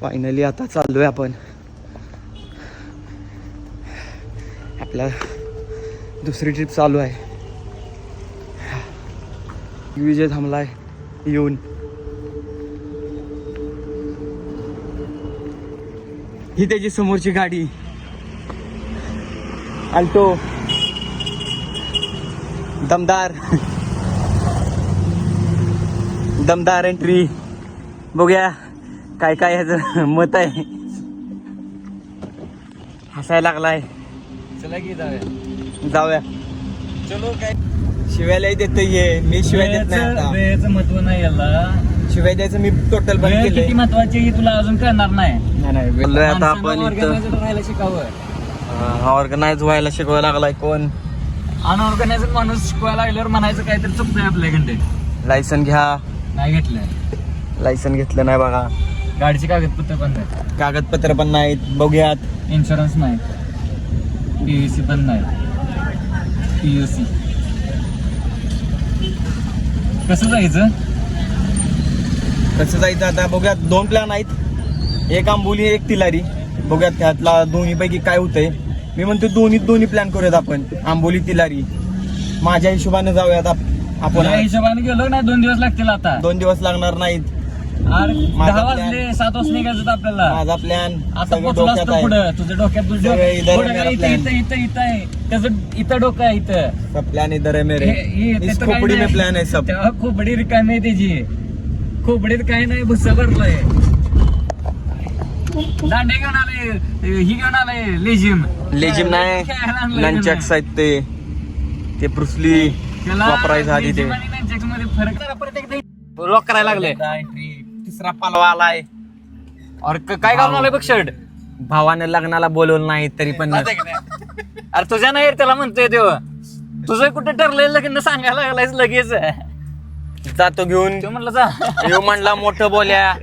Finally आता चाललोय आपण आपला दुसरी ट्रिप चालू आहे. विजय थांबलाय येऊन. ही त्याची समोरची गाडी अल्टो दमदार एंट्री. बघूया काय काय ह्याचं मत आहे. हसायला लागलाय. चला की जाऊया. चलो काय शिवायलाही देत ये. मी शिवाय देत नाही आता. वेळेचं महत्व नाही याला. शिवाय द्यायचं मी टोटल बंद वेळ केलंय. किती महत्वाची ही तुला अजून कळणार नाही. बोललोय आता आपण ऑर्गनायझर राहायला शिकावं. ऑर्गनाइज व्हायला शिकवायला लागलाय कोण. अनऑर्गनायझर माणूस शिकवायला लागल्यावर म्हणायचं काहीतरी चुकतंय आपल्याकडे. लायसन घ्या. नाही घेतलंय. लायसन घेतलं नाही बघा. गाडीची कागदपत्र पण नाही. कागदपत्र पण नाहीत. बघूयात. इन्शुरन्स नाही. पीयूसी पण नाही. पीयूसी कसं जायचं. कसं जायचं आता बघूयात. 2 प्लॅन आहेत. एक आंबोली एक तिलारी. बघूयात त्यातला दोन्ही पैकी काय होतंय. मी म्हणतो दोन्ही प्लॅन करूयात आपण. आंबोली तिलारी. माझ्या हिशोबाने जाऊयात आपण. हिशोबाने गेलो नाही 2 दिवस लागतील. आता 2 दिवस लागणार नाहीत. अरे माझा 10 plan- वाजले 7 वाजता निघायचं आपल्याला. माझा प्लॅन आता पोचला असतो पुढं. तुझ्या डोक्यात सगळं इधर पुढं मेरा काय plan. इथं आहे. त्याचं इथं डोकं आहे इथं. सब प्लॅन इधर है मेरे. इस त्याचं काही खोपड़ी में नाही. प्लॅन है सब. तेव्हा खोपडी रिकामी आहे त्याची. खोपडीत काही नाही भुस्सा भरलाय. दांडे घेऊन आले. ही घेऊन आले लेजिम. लेजिम नाही. नंचक्स आहेत ते ब्रुसली वापरायचं आधी ते. मध्ये फरक लॉक करायला लागले. तिसरा पालवा आलाय. अरे काय घालून आलंय बघ शर्ट. भावानं लग्नाला बोलवलं नाही तरी पण अरे तुझ्या नाही त्याला म्हणतोय तेव्हा. तुझं कुठं ठरलेलं लग्न सांगायला लागलायस लगेच. जातो घेऊन. तो म्हणलं जा. येऊ म्हणला मोठं बोल्या.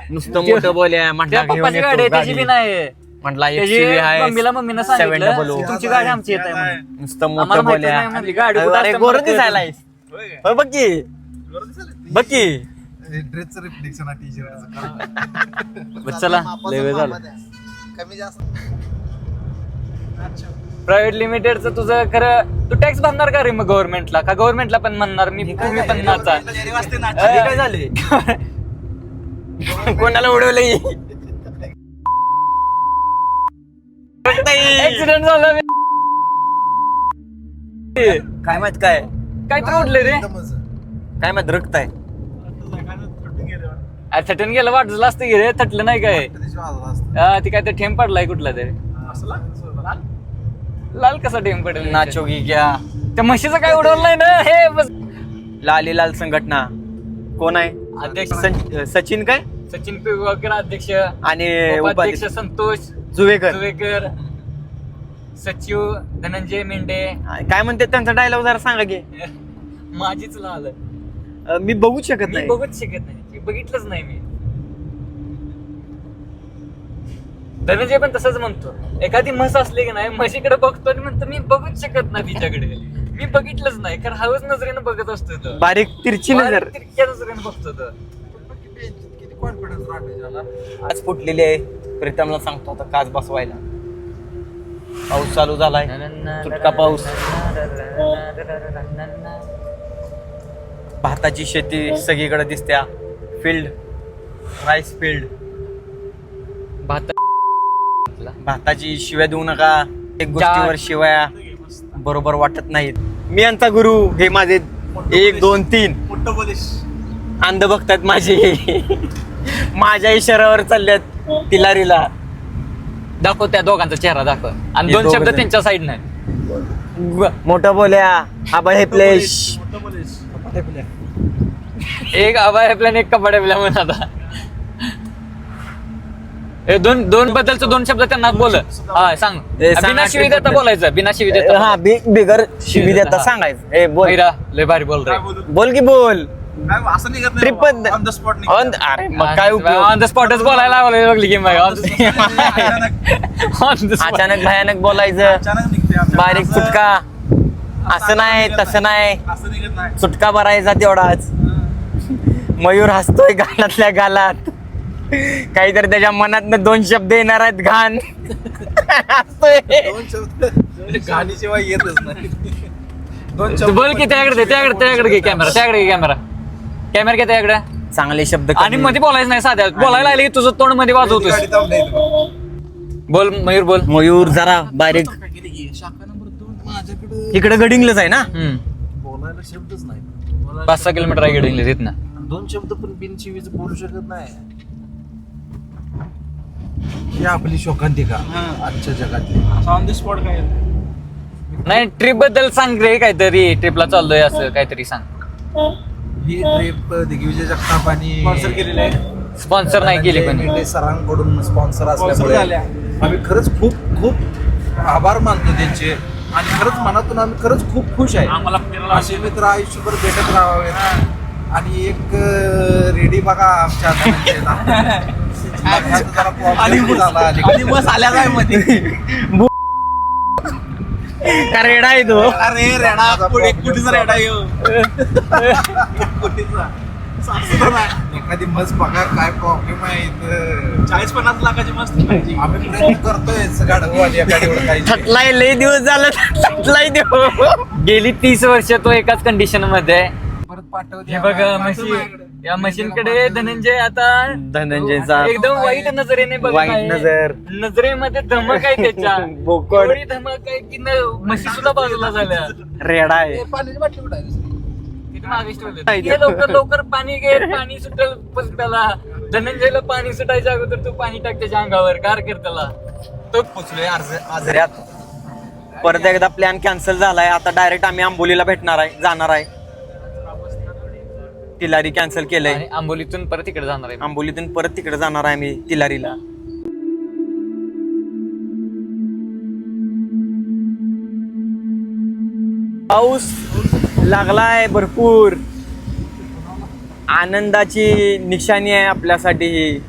नुसतं मोठं बोल्या म्हटलं घेऊन पप्पाची गाडी आहे त्याची बी नाही. म्हटला त्याची मम्मीनं सांगितलं 700. तुमची गाडी आमची येत आहे. नुसतं आम्हाला मोठं माहिती बोल्या. नाही म्हणली, गाडी कुठं अरे असते गोरं मला कळत दिसायलायस. होय, बघ की बघ की. ड्रेसचं रिफ्लेक्शन आहे टी-शर्टचं. चला लय वेळ झाला. कमी जास्त प्रायव्हेट लिमिटेडचं तुझं खरं तू टॅक्स भरणार का रे मग गव्हर्नमेंटला का गव्हर्नमेंटला पण म्हणणार मी तुम्ही पण नाचा. काय झाले. कोणाला उडवलंय. ऍक्सिडेंट झाला. काय माहित काय काय तर उडले रे. काय माहित रक्त आहे. अरे थटून गेलं वाटलं असतं की रे. थटलं नाही काय. ती काय तर ठेम पडलाय कुठला तरी. लाल कसा ठेम पडेल. नाचोगी क्या. त्या म्हशीचं काय उडवलं नाही ना. हे बस लाली लाल संघटना कोण आहे. अध्यक्ष सचिन काय. सचिन पिळगावकर अध्यक्ष आणि उपाध्यक्ष संतोष जुवेकर. सचिव धनंजय मेंढे. काय म्हणते त्यांचा डायलॉग जरा सांगा की. माझीच लाल. मी बघूच शकत मी नाही. बघूच शकत नाही. बघितलंच नाही मी. धनंजय पण तसंच म्हणतो. एखादी म्हस असली की नाही म्हशीकडे बघतो आणि म्हणतो मी बघूच शकत नाही तिच्याकडे. मी बघितलंच नाही कारण हवंच नजरेनं बघत असतो तो. बारीक तिरची नजर. तिरक्या नजरेनं बघतो तो. किती कॉन्फिडन्स राहतो. आज फुटलेली आहे. प्रीतमला सांगतो आता काच बसवायला. पाऊस चालू झालाय. सुटका पाऊस. भाताची शेती सगळीकडे दिसत्या. Field rice field. भाताची शिव्या देऊ नका. एक गोष्टीवर शिवाया बरोबर वाटत नाहीत. मी यांचा गुरु. हे माझे 1 2 3 मोठं बोलिश. अंध बघतात माझे. माझ्या इशाऱ्यावर चालल्यात तिलारीला. दाखव त्या दोघांचा चेहरा दाखव आणि हे 2 शब्द दोघं त्यांच्या साईडने. मोठं बोल्या. आबा हे प्लेश. मोठं बोलिश. एक आबा आपल्या एक कपाड्या आपल्या म्हणून आता हे दोन बद्दलचं 2 शब्द त्यांना बोल. हा सांग. सांग. बिना शिवी देता बोलायचं. बिना शिवी देता. हा बिगर शिवी देता सांगायचं. ए बोल. मैरा लय भारी बोल रे. बोल की बोल. काय असं निघत नाही. ट्रिप ऑन द स्पॉट अरे मग काय उपयोग. ऑन द स्पॉटच बोलायला लागले बघली की मग अचानक भयानक बोलायचं. अचानक निघते. बारीक सुटका. असं नाही तसं नाही. असं निघत नाही. सुटका भरायचा तेवढाच. मयूर हसतोय गालातल्या गालात. काहीतरी त्याच्या मनातनं 2 शब्द येणार आहेत घाण असतोय. 2 शब्द गाणीशिवाय येतच नाही. 2 तू बोल की त्याकडे घे कॅमेरा, त्याकडे घे कॅमेरा घे त्याकडे. चांगले शब्द आणि मध्ये बोलायचं नाही, साध्या बोलायला लागले की तुझं तोंड मध्ये वाजवतोस. गाडी थांबली इथं. बोल मयूर बोल. मयूर जरा बारीक शाखा नंबर 2 माझ्याकडे इकडे गडिंगलंच आहे ना. बोलायला शब्दच नाही. 5-6 किलोमीटर आहे गेले तिथनं. 2 शब्द पण बिनशिवीच बोलू शकत नाही. ही आपली शोकांतिका आजच्या जगातली. ऑन द स्पॉट काय नाही, ट्रिप बद्दल सांग रे काहीतरी. ट्रिपला चाललोय असं काहीतरी सांग. ही ट्रिप दिग्विजय जगताप आणि स्पॉन्सर केलेली आहे. स्पॉन्सर नाही केली कोणी. मेंढे सरांकडून स्पॉन्सर असल्यामुळे आम्ही खरंच खूप खूप आभार मानतो त्यांचे. आणि खरंच मनातून आम्ही खरंच खूप खुश आहे. असे मित्र आयुष्यभर भेटत राहावेत. आणि एक रेडी बघा आमच्या बस आल्या काय मध्ये का रेडा आहे तो. अरे रेडा कुठेचा रेडा येऊ एखादी मस्त बघा काय प्रॉब्लेम आहे इथं. 40-50 लाखाची मस्त आम्ही प्रयत्न करतोय गाडवाली एखादी काही. थटलाय लय दिवस झालं थटलाय देव. गेली 30 वर्ष तो एकाच कंडिशन मध्ये आहे. परत पाठवते. हे बघ या मशीनकडे धनंजय आता धनंजयचा एकदम वाईट नजरेने बघत वाईट आहे. नजर. नजरेमध्ये धमक आहे त्याच्या. बोकड. एवढी धमक आहे की म्हशी सुद्धा बाजूला झाल्या. रेडा आहे. पाण्याची बाटली कुठं आहे? तिथे मागेच ठेवले. घे लवकर पाणी घे, पाणी सुटेल त्याला. धनंजयला पाणी सुटायच्या अगोदर तू पाणी टाक त्याच्या अंगावर, गार कर त्याला. तो पोचलोय आजऱ्यात. परत एकदा प्लॅन कॅन्सल झालाय. आता डायरेक्ट आम्ही आंबोलीला जाणार आहे. तिलारी कॅन्सल केलंय. आणि आंबोलीतून परत तिकडे जाणार आहे. आंबोलीतून परत तिकडे जाणार आहे आम्ही तिलारीला. पाऊस लागलाय भरपूर. आनंदाची निशाणी आहे आपल्यासाठी ही.